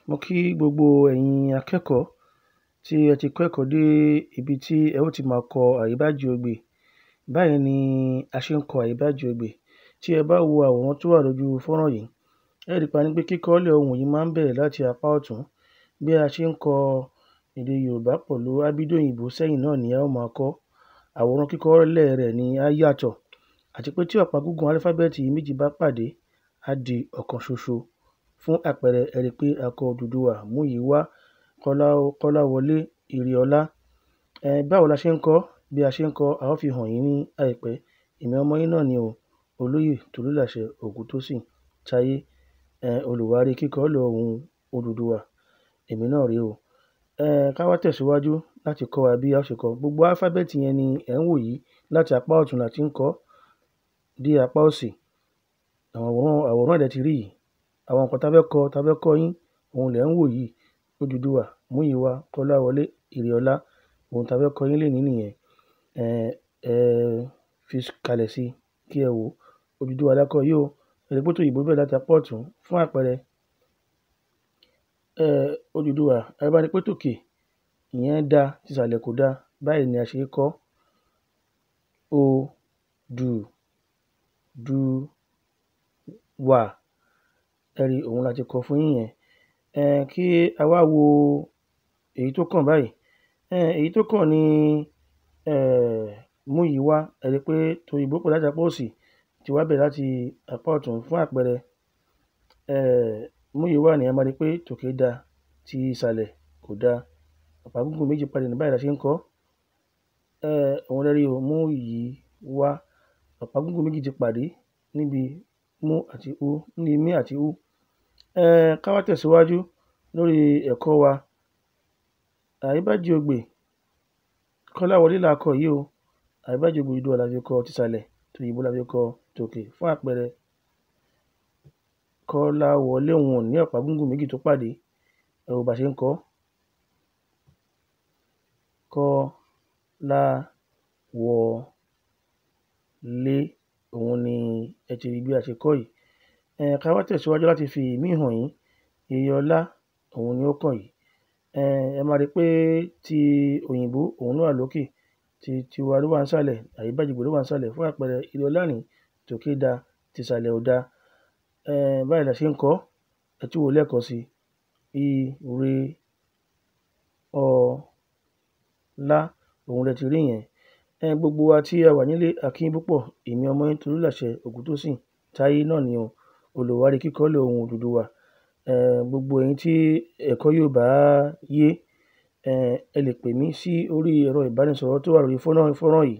Mo kí gbogbo ẹ̀yin akẹ́kọ̀ọ́ tí ẹ ti kọ́ ẹ̀kọ́ dé ibi tí ẹ ó ti máa kọ àrídájú-egbè. Báyìí ni a ṣe ń kọ àrídájú-egbè. Tí ẹ bá wo àwòrán tó wà lójú fọ́nrán yìí, ẹ ó rí pa ní pé kíkọ́lẹ̀ ohùn yìí máa ń bẹ̀rẹ̀ láti apá ọ̀tún. Bí a ṣe ń kọ èdè Yorùbá pẹ̀lú ábídòyìnbó sẹ́yìn náà ni a ó máa kọ́. Àwòrán kíkọ́lẹ̀ rẹ̀ ni á yàtọ̀. Àti pé tí ọ̀pá gúngùn álífábẹ́ẹ̀tì méjì bá pàdé, á di ọ̀kan ṣoṣo. Fún àpẹẹrẹ, ẹ rí pé a kọ Odùduwà, Múyìíwá, Kọ́láwọlé, Ìrèọlá. Báwo la ṣe ń kọ ọ́? Bí a ṣe ń kọ ọ́, a ó fi hàn yín ní àìpẹ́. Èmi ọmọ yín náà ni o, Olóyè Tolúlàṣẹ Ògúntósìn Táyé, olùwárí kíkọ́lẹ̀ ohùn Odùduwà. Èmi náà rèé o. Ká wá tẹ̀síwájú láti kọ́ wa bí a ó ṣe kọ. Gbogbo álífábẹ́ẹ̀tì yẹn ni ẹ̀ ń wò yìí. Láti apá ọ̀tún la ti ń kọ ọ́ dé apá òsì. Àwòrán dẹ̀ ti rí yìí. Àwọn nǹkan ta fẹ́ kọ́ yín, òun lẹ̀ ń wò yìí. Odùduwà, Múyìíwá, Kọ́láwọlé, Ìrèọlá. Ohun ta fẹ́ kọ́ yín lénìí nìyẹn. Ẹ fi kalẹ̀ sí kí ẹ wò ó. Odùduwà la kọ yìí o. Ẹ rí pé tòyìnbó bẹ̀rẹ̀ láti apá ọ̀tún. Fún àpẹẹrẹ, Odùduwà, ẹ bá rí pé tòkè ìyẹn da, tìsàlẹ̀ kò da. Báyìí ni a ṣe kọ́. O-dù-du-wà. Ẹ rí, òun la ti kọ fún yín yẹn. Kí a wá wo èyí tó kàn báyìí. Èyí tó kàn ni Múyìíwá. Ẹ rí pé tòyìnbó bẹ̀rẹ̀ láti apá òsì, tiwa bẹ̀rẹ̀ láti apá ọ̀tún. Fún àpẹẹrẹ, Múyìíwá ni ẹ máa rí pé tòkè da, ti ìsàlẹ̀ kò da. Ọ̀pá gúngùn méjì pàdé ní báyìí la ṣe ń kọ ọ́. Òun lẹ rí o, Múyìíwá. Ọ̀pá gúngùn méjì ti pàdé níbi mú àti ú, ní mí àti ú. Ká wá tẹ̀síwájú lórí ẹ̀kọ́ wa. Àrídájú-egbè Kọ́láwọlé la kọ yìí o. Àrídájú-egbè Odùduwà la fi kọ tìsàlẹ̀, tòyìnbó la fi kọ tòkè. Fún àpẹẹrẹ, Kọ́láwọlé òun ò ní ọ̀pá gúngùn méjì tó pàdé. Ẹ wo bá ṣe ń kọ ọ́. Kọ́láwọlé. Òun ni ẹ ti rí bí a ṣe kọ́ yìí. Ká wá tẹ̀síwájú láti fi ìmíì hàn yín. Ìrèọlá, òun ni ó kàn yìí. Ẹ máa rí pé ti òyìnbó òun ló wà lókè. Tiwa ló wà ńsàlẹ̀. Àrídájú-egbè ló wà ńsàlẹ̀. Fún àpẹẹrẹ, Ìrèọlá nìí, tòkè da, tìsàlẹ̀ ò da. Báyìí la ṣe ń kọ ọ́. Ẹ tún wò ó lẹ́ẹ̀kan sí. Ìrèọlá. Òun lẹ ti rí yẹn. Gbogbo wa tí a wà nílé, a kí yín púpọ̀. Èmi ọmọ yín Tolúlàṣẹ Ògúntósìn Táyé náà ni o, olùwárí kíkọ́lẹ̀ ohùn Odùduwà. Gbogbo ẹ̀yin tí ẹ̀kọ́ yìí ò bá yé, ẹ lè pè mí sí orí ẹ̀rọ ìbánisọ̀rọ̀ tó wà lórí fọ́nrán yìí.